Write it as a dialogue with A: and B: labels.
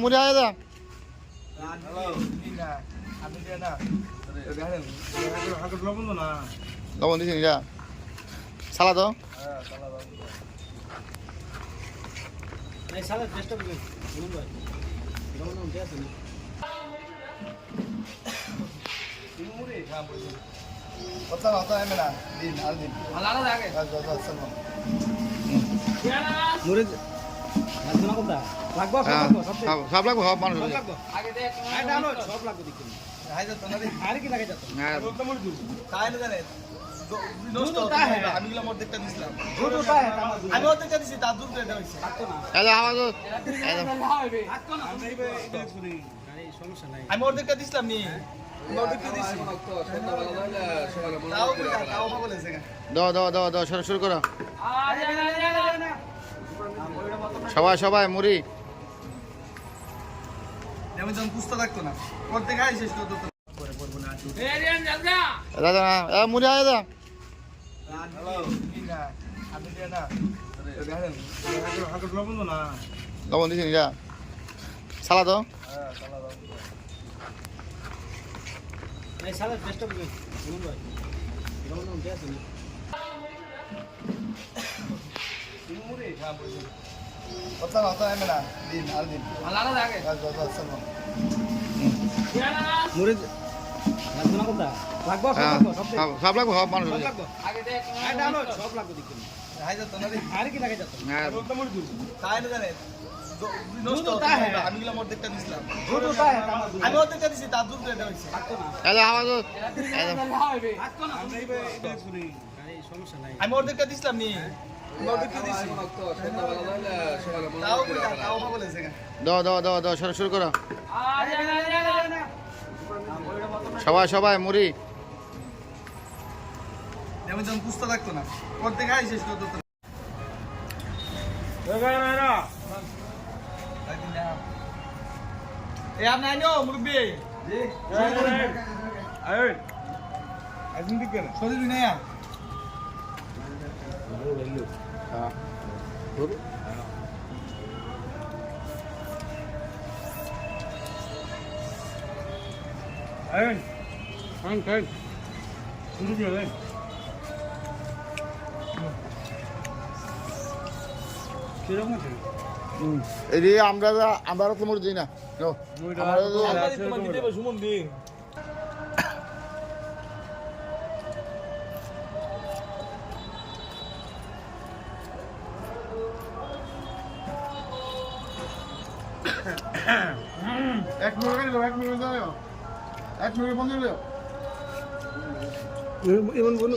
A: মুড়ি আয় দা লবণ দিছি নিরা সালাদ সব লাগবো সব মানুষ
B: আমি অর্ধেকটা দিছিলাম নি
A: দাও শুরু করো সবাই সবাই মুড়ি
B: যেমন যখন পুস্ত থাকতো না অর্ধেক খাই শেষ করতো
A: দাদা মুড়ি আয় দা লবণ দিছি নিরা সালাদ সব লাগবো সব মানুষ
B: আমি অর্ধেকটা দিছিলাম নি
A: দাও শুরু করো সবাই সবাই মুড়ি
B: যেমন যখন পুস্ত থাকতো না অর্ধেক খাই শেষ করতো আপনি আইনো মুরব্বী শরীর নেই
A: এই আমরা তো মুড়ি দিই না এক মিনিট বন্ধ এমন বন্ধু